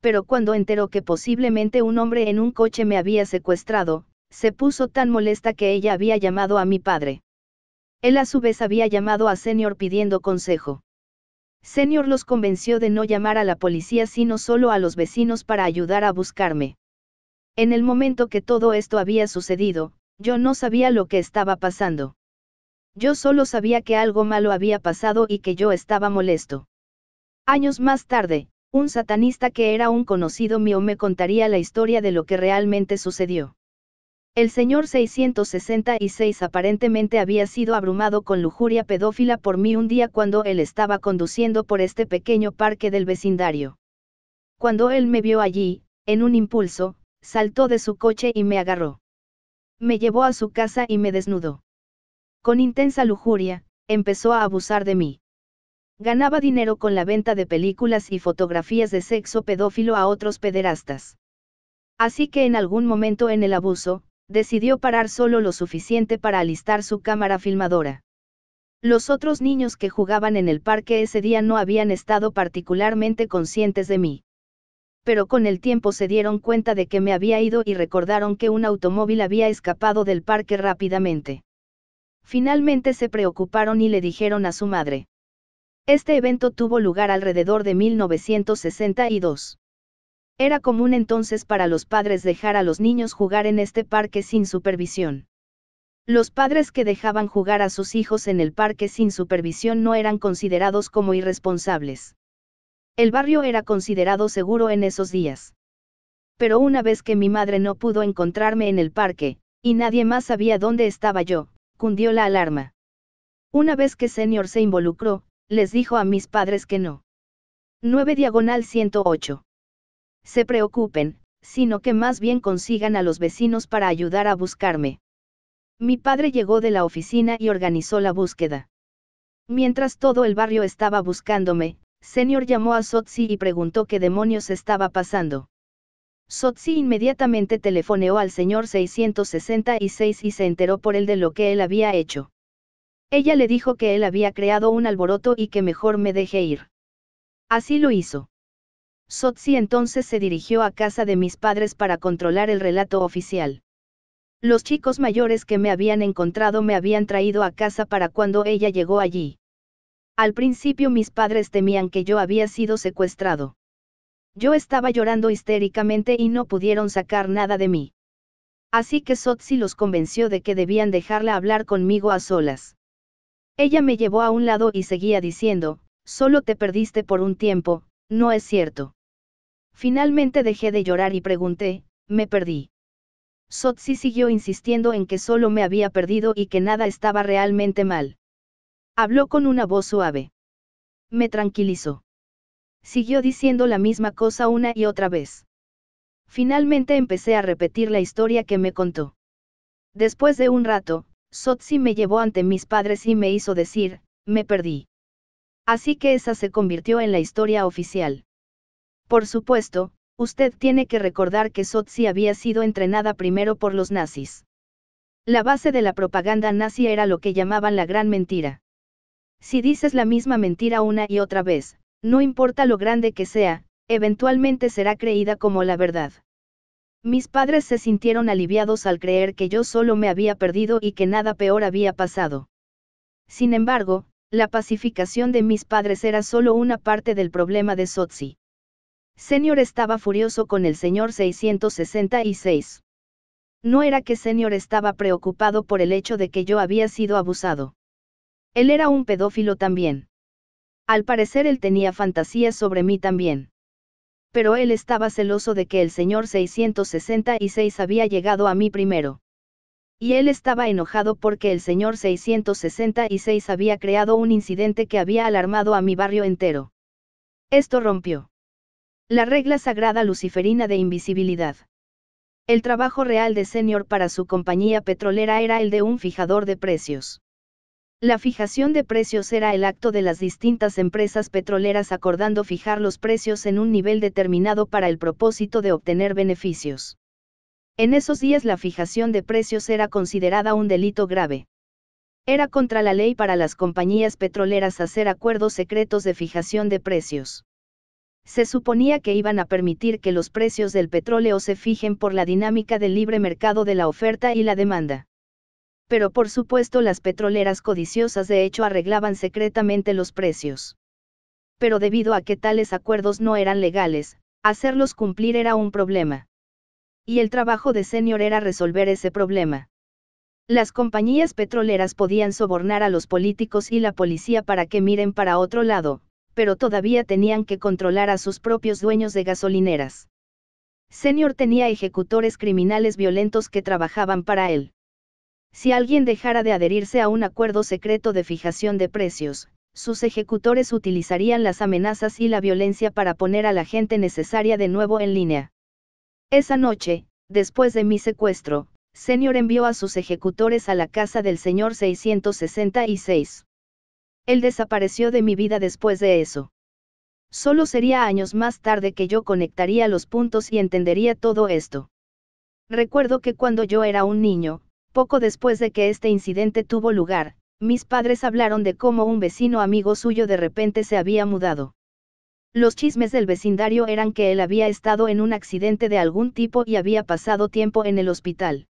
pero cuando enteró que posiblemente un hombre en un coche me había secuestrado, se puso tan molesta que ella había llamado a mi padre. Él a su vez había llamado a Senior pidiendo consejo. Senior los convenció de no llamar a la policía sino solo a los vecinos para ayudar a buscarme. En el momento que todo esto había sucedido, yo no sabía lo que estaba pasando. Yo solo sabía que algo malo había pasado y que yo estaba molesto. Años más tarde, un satanista que era un conocido mío me contaría la historia de lo que realmente sucedió. El señor 666 aparentemente había sido abrumado con lujuria pedófila por mí un día cuando él estaba conduciendo por este pequeño parque del vecindario. Cuando él me vio allí, en un impulso, saltó de su coche y me agarró. Me llevó a su casa y me desnudó. Con intensa lujuria, empezó a abusar de mí. Ganaba dinero con la venta de películas y fotografías de sexo pedófilo a otros pederastas. Así que en algún momento en el abuso, decidió parar solo lo suficiente para alistar su cámara filmadora. Los otros niños que jugaban en el parque ese día no habían estado particularmente conscientes de mí. Pero con el tiempo se dieron cuenta de que me había ido y recordaron que un automóvil había escapado del parque rápidamente. Finalmente se preocuparon y le dijeron a su madre. Este evento tuvo lugar alrededor de 1962. Era común entonces para los padres dejar a los niños jugar en este parque sin supervisión. Los padres que dejaban jugar a sus hijos en el parque sin supervisión no eran considerados como irresponsables. El barrio era considerado seguro en esos días. Pero una vez que mi madre no pudo encontrarme en el parque, y nadie más sabía dónde estaba yo, cundió la alarma. Una vez que Senior se involucró, les dijo a mis padres que no. 9/108. Se preocupen, sino que más bien consigan a los vecinos para ayudar a buscarme. Mi padre llegó de la oficina y organizó la búsqueda. Mientras todo el barrio estaba buscándome, Senior llamó a Sotsi y preguntó qué demonios estaba pasando. Sotsi inmediatamente telefoneó al señor 666 y se enteró por él de lo que él había hecho. Ella le dijo que él había creado un alboroto y que mejor me deje ir. Así lo hizo. Sotsi entonces se dirigió a casa de mis padres para controlar el relato oficial. Los chicos mayores que me habían encontrado me habían traído a casa para cuando ella llegó allí. Al principio mis padres temían que yo había sido secuestrado. Yo estaba llorando histéricamente y no pudieron sacar nada de mí. Así que Sotsi los convenció de que debían dejarla hablar conmigo a solas. Ella me llevó a un lado y seguía diciendo, solo te perdiste por un tiempo, ¿no es cierto? Finalmente dejé de llorar y pregunté, ¿me perdí? Sotsi siguió insistiendo en que solo me había perdido y que nada estaba realmente mal. Habló con una voz suave. Me tranquilizó. Siguió diciendo la misma cosa una y otra vez. Finalmente empecé a repetir la historia que me contó. Después de un rato, Sotsi me llevó ante mis padres y me hizo decir, me perdí. Así que esa se convirtió en la historia oficial. Por supuesto, usted tiene que recordar que Sotsi había sido entrenada primero por los nazis. La base de la propaganda nazi era lo que llamaban la gran mentira. Si dices la misma mentira una y otra vez, no importa lo grande que sea, eventualmente será creída como la verdad. Mis padres se sintieron aliviados al creer que yo solo me había perdido y que nada peor había pasado. Sin embargo, la pacificación de mis padres era solo una parte del problema de Sotsi. Senior estaba furioso con el señor 666. No era que Senior estaba preocupado por el hecho de que yo había sido abusado. Él era un pedófilo también. Al parecer él tenía fantasías sobre mí también. Pero él estaba celoso de que el señor 666 había llegado a mí primero. Y él estaba enojado porque el señor 666 había creado un incidente que había alarmado a mi barrio entero. Esto rompió la regla sagrada luciferina de invisibilidad. El trabajo real de Senior para su compañía petrolera era el de un fijador de precios. La fijación de precios era el acto de las distintas empresas petroleras acordando fijar los precios en un nivel determinado para el propósito de obtener beneficios. En esos días la fijación de precios era considerada un delito grave. Era contra la ley para las compañías petroleras hacer acuerdos secretos de fijación de precios. Se suponía que iban a permitir que los precios del petróleo se fijen por la dinámica del libre mercado de la oferta y la demanda. Pero por supuesto las petroleras codiciosas de hecho arreglaban secretamente los precios. Pero debido a que tales acuerdos no eran legales, hacerlos cumplir era un problema. Y el trabajo de Senior era resolver ese problema. Las compañías petroleras podían sobornar a los políticos y la policía para que miren para otro lado, pero todavía tenían que controlar a sus propios dueños de gasolineras. Senior tenía ejecutores criminales violentos que trabajaban para él. Si alguien dejara de adherirse a un acuerdo secreto de fijación de precios, sus ejecutores utilizarían las amenazas y la violencia para poner a la gente necesaria de nuevo en línea. Esa noche, después de mi secuestro, Senior envió a sus ejecutores a la casa del señor 666. Él desapareció de mi vida después de eso. Solo sería años más tarde que yo conectaría los puntos y entendería todo esto. Recuerdo que cuando yo era un niño, poco después de que este incidente tuvo lugar, mis padres hablaron de cómo un vecino amigo suyo de repente se había mudado. Los chismes del vecindario eran que él había estado en un accidente de algún tipo y había pasado tiempo en el hospital.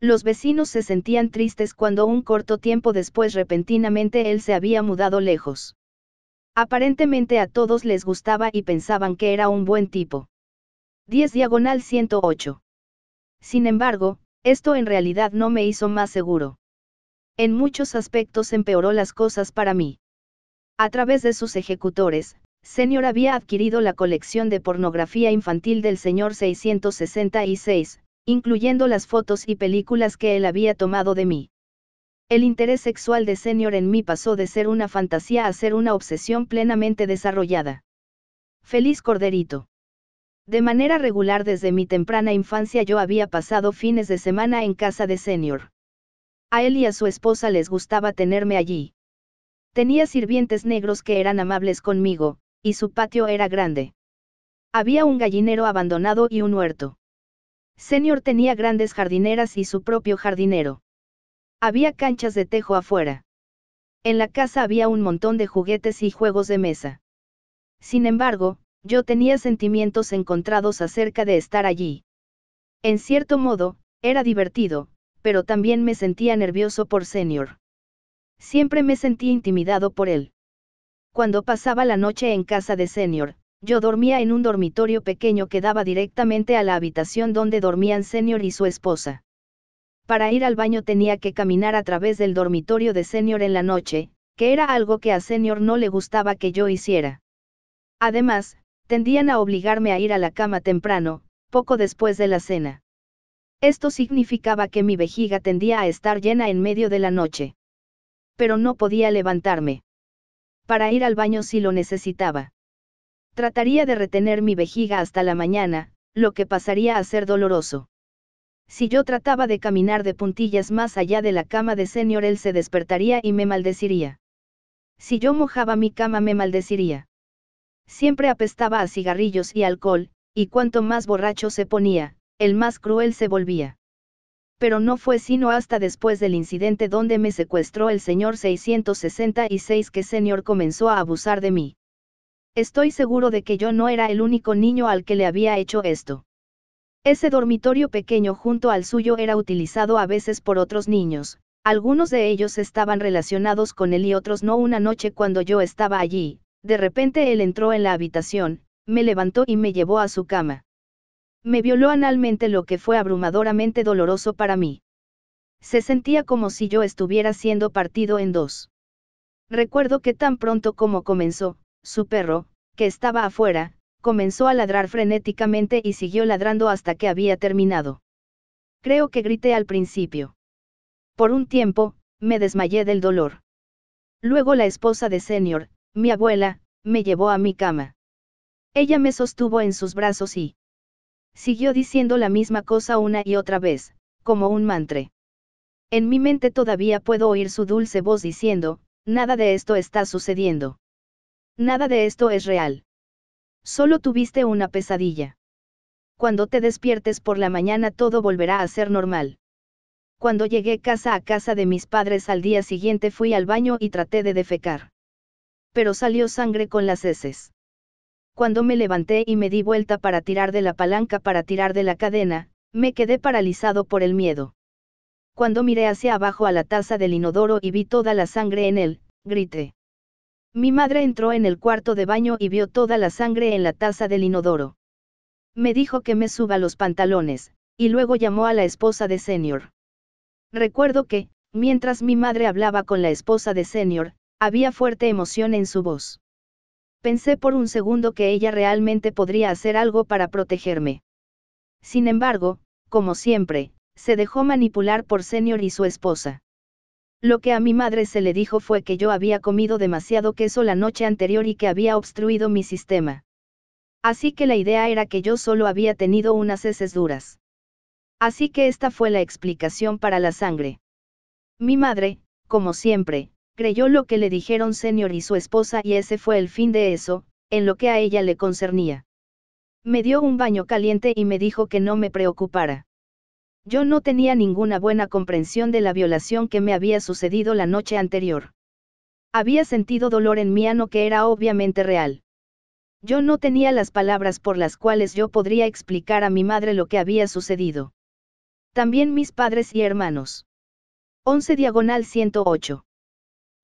Los vecinos se sentían tristes cuando un corto tiempo después repentinamente él se había mudado lejos. Aparentemente a todos les gustaba y pensaban que era un buen tipo. 10/108. Sin embargo, esto en realidad no me hizo más seguro. En muchos aspectos empeoró las cosas para mí. A través de sus ejecutores, Senior había adquirido la colección de pornografía infantil del señor 666, incluyendo las fotos y películas que él había tomado de mí. El interés sexual de Senior en mí pasó de ser una fantasía a ser una obsesión plenamente desarrollada. Feliz corderito. De manera regular desde mi temprana infancia yo había pasado fines de semana en casa de Senior. A él y a su esposa les gustaba tenerme allí. Tenía sirvientes negros que eran amables conmigo, y su patio era grande. Había un gallinero abandonado y un huerto. Senior tenía grandes jardineras y su propio jardinero. Había canchas de tejo afuera. En la casa había un montón de juguetes y juegos de mesa. Sin embargo, yo tenía sentimientos encontrados acerca de estar allí. En cierto modo, era divertido, pero también me sentía nervioso por Senior. Siempre me sentí intimidado por él. Cuando pasaba la noche en casa de Senior, yo dormía en un dormitorio pequeño que daba directamente a la habitación donde dormían Senior y su esposa. Para ir al baño tenía que caminar a través del dormitorio de Senior en la noche, que era algo que a Senior no le gustaba que yo hiciera. Además, tendían a obligarme a ir a la cama temprano, poco después de la cena. Esto significaba que mi vejiga tendía a estar llena en medio de la noche. Pero no podía levantarme. Para ir al baño si lo necesitaba. Trataría de retener mi vejiga hasta la mañana, lo que pasaría a ser doloroso. Si yo trataba de caminar de puntillas más allá de la cama de Senior él se despertaría y me maldeciría. Si yo mojaba mi cama me maldeciría. Siempre apestaba a cigarrillos y alcohol, y cuanto más borracho se ponía, el más cruel se volvía. Pero no fue sino hasta después del incidente donde me secuestró el señor 666 que Senior comenzó a abusar de mí. Estoy seguro de que yo no era el único niño al que le había hecho esto. Ese dormitorio pequeño junto al suyo era utilizado a veces por otros niños, algunos de ellos estaban relacionados con él y otros no. Una noche cuando yo estaba allí, de repente él entró en la habitación, me levantó y me llevó a su cama. Me violó analmente, lo que fue abrumadoramente doloroso para mí. Se sentía como si yo estuviera siendo partido en dos. Recuerdo que tan pronto como comenzó, su perro, que estaba afuera, comenzó a ladrar frenéticamente y siguió ladrando hasta que había terminado. Creo que grité al principio. Por un tiempo, me desmayé del dolor. Luego la esposa de Senior, mi abuela, me llevó a mi cama. Ella me sostuvo en sus brazos y siguió diciendo la misma cosa una y otra vez, como un mantra. En mi mente todavía puedo oír su dulce voz diciendo, nada de esto está sucediendo. Nada de esto es real. Solo tuviste una pesadilla. Cuando te despiertes por la mañana todo volverá a ser normal. Cuando llegué a casa de mis padres al día siguiente fui al baño y traté de defecar. Pero salió sangre con las heces. Cuando me levanté y me di vuelta para tirar de la palanca para tirar de la cadena, me quedé paralizado por el miedo. Cuando miré hacia abajo a la taza del inodoro y vi toda la sangre en él, grité. Mi madre entró en el cuarto de baño y vio toda la sangre en la taza del inodoro. Me dijo que me suba los pantalones, y luego llamó a la esposa de Senior. Recuerdo que, mientras mi madre hablaba con la esposa de Senior, había fuerte emoción en su voz. Pensé por un segundo que ella realmente podría hacer algo para protegerme. Sin embargo, como siempre, se dejó manipular por Senior y su esposa. Lo que a mi madre se le dijo fue que yo había comido demasiado queso la noche anterior y que había obstruido mi sistema. Así que la idea era que yo solo había tenido unas heces duras. Así que esta fue la explicación para la sangre. Mi madre, como siempre, creyó lo que le dijeron Senior y su esposa y ese fue el fin de eso, en lo que a ella le concernía. Me dio un baño caliente y me dijo que no me preocupara. Yo no tenía ninguna buena comprensión de la violación que me había sucedido la noche anterior. Había sentido dolor en mi ano que era obviamente real. Yo no tenía las palabras por las cuales yo podría explicar a mi madre lo que había sucedido. También mis padres y hermanos. 11/108.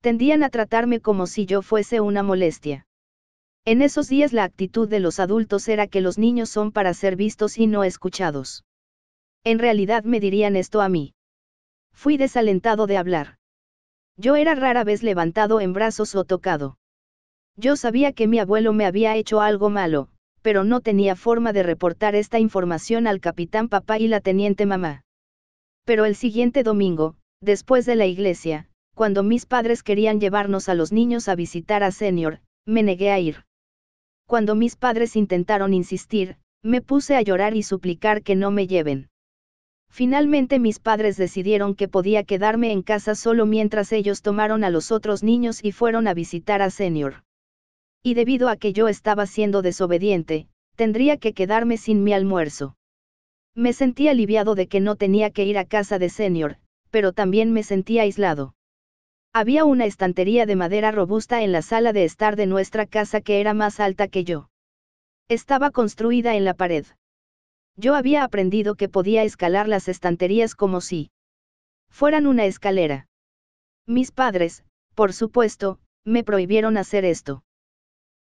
Tendían a tratarme como si yo fuese una molestia. En esos días la actitud de los adultos era que los niños son para ser vistos y no escuchados. En realidad me dirían esto a mí. Fui desalentado de hablar. Yo era rara vez levantado en brazos o tocado. Yo sabía que mi abuelo me había hecho algo malo, pero no tenía forma de reportar esta información al capitán papá y la teniente mamá. Pero el siguiente domingo, después de la iglesia, cuando mis padres querían llevarnos a los niños a visitar a Senior, me negué a ir. Cuando mis padres intentaron insistir, me puse a llorar y suplicar que no me lleven. Finalmente mis padres decidieron que podía quedarme en casa solo mientras ellos tomaron a los otros niños y fueron a visitar a Senior. Y debido a que yo estaba siendo desobediente, tendría que quedarme sin mi almuerzo. Me sentí aliviado de que no tenía que ir a casa de Senior, pero también me sentí aislado. Había una estantería de madera robusta en la sala de estar de nuestra casa que era más alta que yo. Estaba construida en la pared. Yo había aprendido que podía escalar las estanterías como si fueran una escalera. Mis padres, por supuesto, me prohibieron hacer esto.